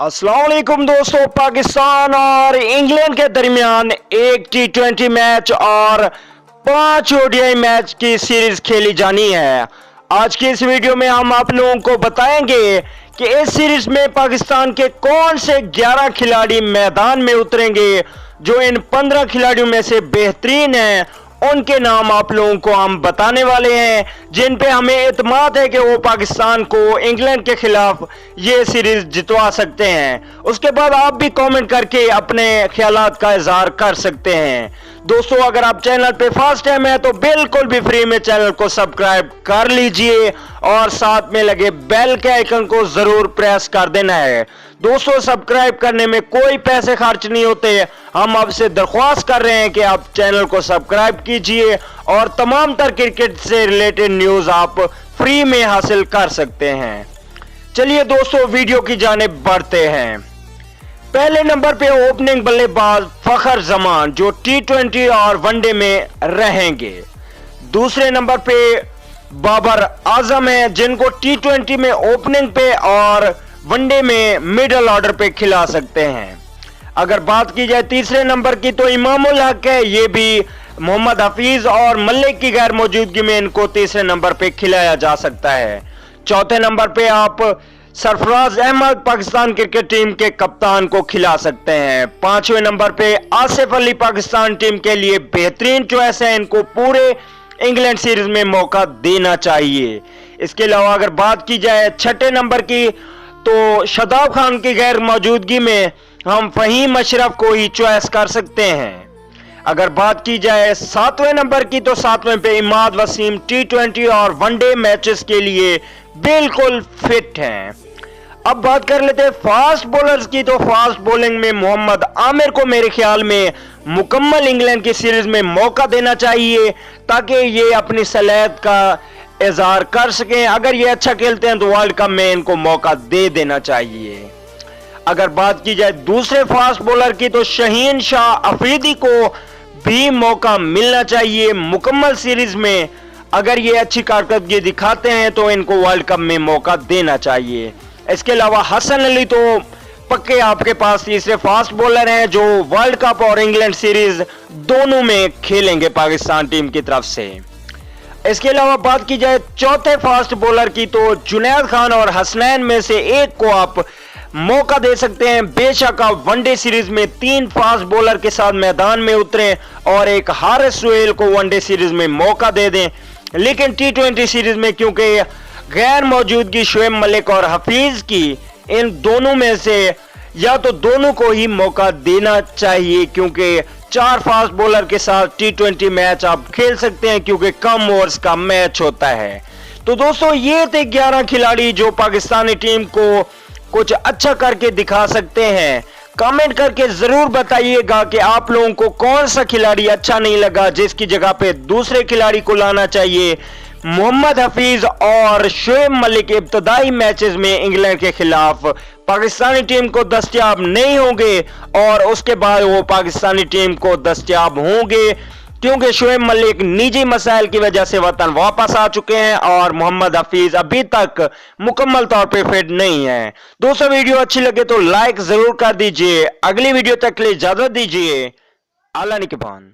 अस्सलाम वालेकुम दोस्तों, पाकिस्तान और इंग्लैंड के दरमियान एक T20 मैच और 5 ODI मैच की सीरीज खेली जानी है। आज की इस वीडियो में हम आप लोगों को बताएंगे कि इस सीरीज में पाकिस्तान के कौन से 11 खिलाड़ी मैदान में उतरेंगे जो इन 15 खिलाड़ियों में से बेहतरीन हैं। उनके नाम आप लोगों को हम बताने वाले हैं जिन पे हमें इत्मीनान है कि वो पाकिस्तान को इंग्लैंड के खिलाफ ये सीरीज जितवा सकते हैं। उसके बाद आप भी कमेंट करके अपने ख्यालात का इजहार कर सकते हैं। दोस्तों, अगर आप चैनल पे फर्स्ट टाइम है तो बिल्कुल भी फ्री में चैनल को सब्सक्राइब कर लीजिए और साथ में लगे बेल के आइकन को जरूर प्रेस कर देना है। दोस्तों, सब्सक्राइब करने में कोई पैसे खर्च नहीं होते। हम आपसे दरख्वास्त कर रहे हैं कि आप चैनल को सब्सक्राइब कीजिए और तमाम तर क्रिकेट से रिलेटेड न्यूज आप फ्री में हासिल कर सकते हैं। चलिए दोस्तों, वीडियो की जानिब बढ़ते हैं। पहले नंबर पे ओपनिंग बल्लेबाज फखर जमान जो T20 और वनडे में रहेंगे। दूसरे नंबर पे बाबर आजम है जिनको T20 में ओपनिंग पे और वनडे में मिडिल ऑर्डर पे खिला सकते हैं। अगर बात की जाए तीसरे नंबर की तो इमामुल हक है, ये भी मोहम्मद हफीज और मलिक की गैर मौजूदगी में इनको तीसरे नंबर पे खिलाया जा सकता है। चौथे नंबर पे आप सरफराज अहमद पाकिस्तान क्रिकेट टीम के कप्तान को खिला सकते हैं। पांचवें नंबर पे आसिफ अली पाकिस्तान टीम के लिए बेहतरीन चॉइस है, इनको पूरे इंग्लैंड सीरीज में मौका देना चाहिए। इसके अलावा अगर बात की जाए छठे नंबर की तो शादाब खान की गैर मौजूदगी में हम फहीम अशरफ को ही चॉइस कर सकते हैं। अगर बात की जाए सातवें नंबर की तो सातवें पे इमाद वसीम T20 और वनडे मैचेस के लिए बिल्कुल फिट हैं। अब बात कर लेते हैं फास्ट बॉलर्स की तो फास्ट बॉलिंग में मोहम्मद आमिर को मेरे ख्याल में मुकम्मल इंग्लैंड की सीरीज में मौका देना चाहिए ताकि ये अपनी सलाहियत का इजहार कर सकें। अगर ये अच्छा खेलते हैं तो वर्ल्ड कप में इनको मौका दे देना चाहिए। अगर बात की जाए दूसरे फास्ट बॉलर की तो शहीन शाह अफरीदी को भी मौका मिलना चाहिए मुकम्मल सीरीज में। अगर ये अच्छी कारकर्दगी दिखाते हैं तो इनको वर्ल्ड कप में मौका देना चाहिए। इसके अलावा हसन अली तो पक्के आपके पास तीसरे फास्ट बॉलर हैं जो वर्ल्ड कप और इंग्लैंड सीरीज दोनों में खेलेंगे पाकिस्तान टीम की तरफ से। इसके अलावा बात की जाए चौथे फास्ट बॉलर की तो जुनैद खान और हसनैन में से एक को आप मौका दे सकते हैं। बेशक आप वनडे सीरीज में 3 फास्ट बॉलर के साथ मैदान में उतरें और एक हारिस सुहेल को वनडे सीरीज में मौका दे दें, लेकिन T20 सीरीज में क्योंकि गैर मौजूदगी शुएब मलिक और हफीज की, इन दोनों में से या तो दोनों को ही मौका देना चाहिए क्योंकि 4 फास्ट बॉलर के साथ T20 मैच आप खेल सकते हैं क्योंकि कम ओवर्स का मैच होता है। तो दोस्तों, ये थे 11 खिलाड़ी जो पाकिस्तानी टीम को कुछ अच्छा करके दिखा सकते हैं। कमेंट करके जरूर बताइएगा कि आप लोगों को कौन सा खिलाड़ी अच्छा नहीं लगा जिसकी जगह पे दूसरे खिलाड़ी को लाना चाहिए। मोहम्मद हफीज और शुएब मलिक इब्तदाई मैचेस में इंग्लैंड के खिलाफ पाकिस्तानी टीम को दस्तयाब नहीं होंगे और उसके बाद वो पाकिस्तानी टीम को दस्तयाब होंगे क्योंकि शुएब मलिक निजी मसाइल की वजह से वतन वापस आ चुके हैं और मोहम्मद हफीज अभी तक मुकम्मल तौर पे फिट नहीं है। दोस्तों, वीडियो अच्छी लगे तो लाइक जरूर कर दीजिए। अगली वीडियो तक के लिए इजाजत दीजिए। अल्लाह निगहबान।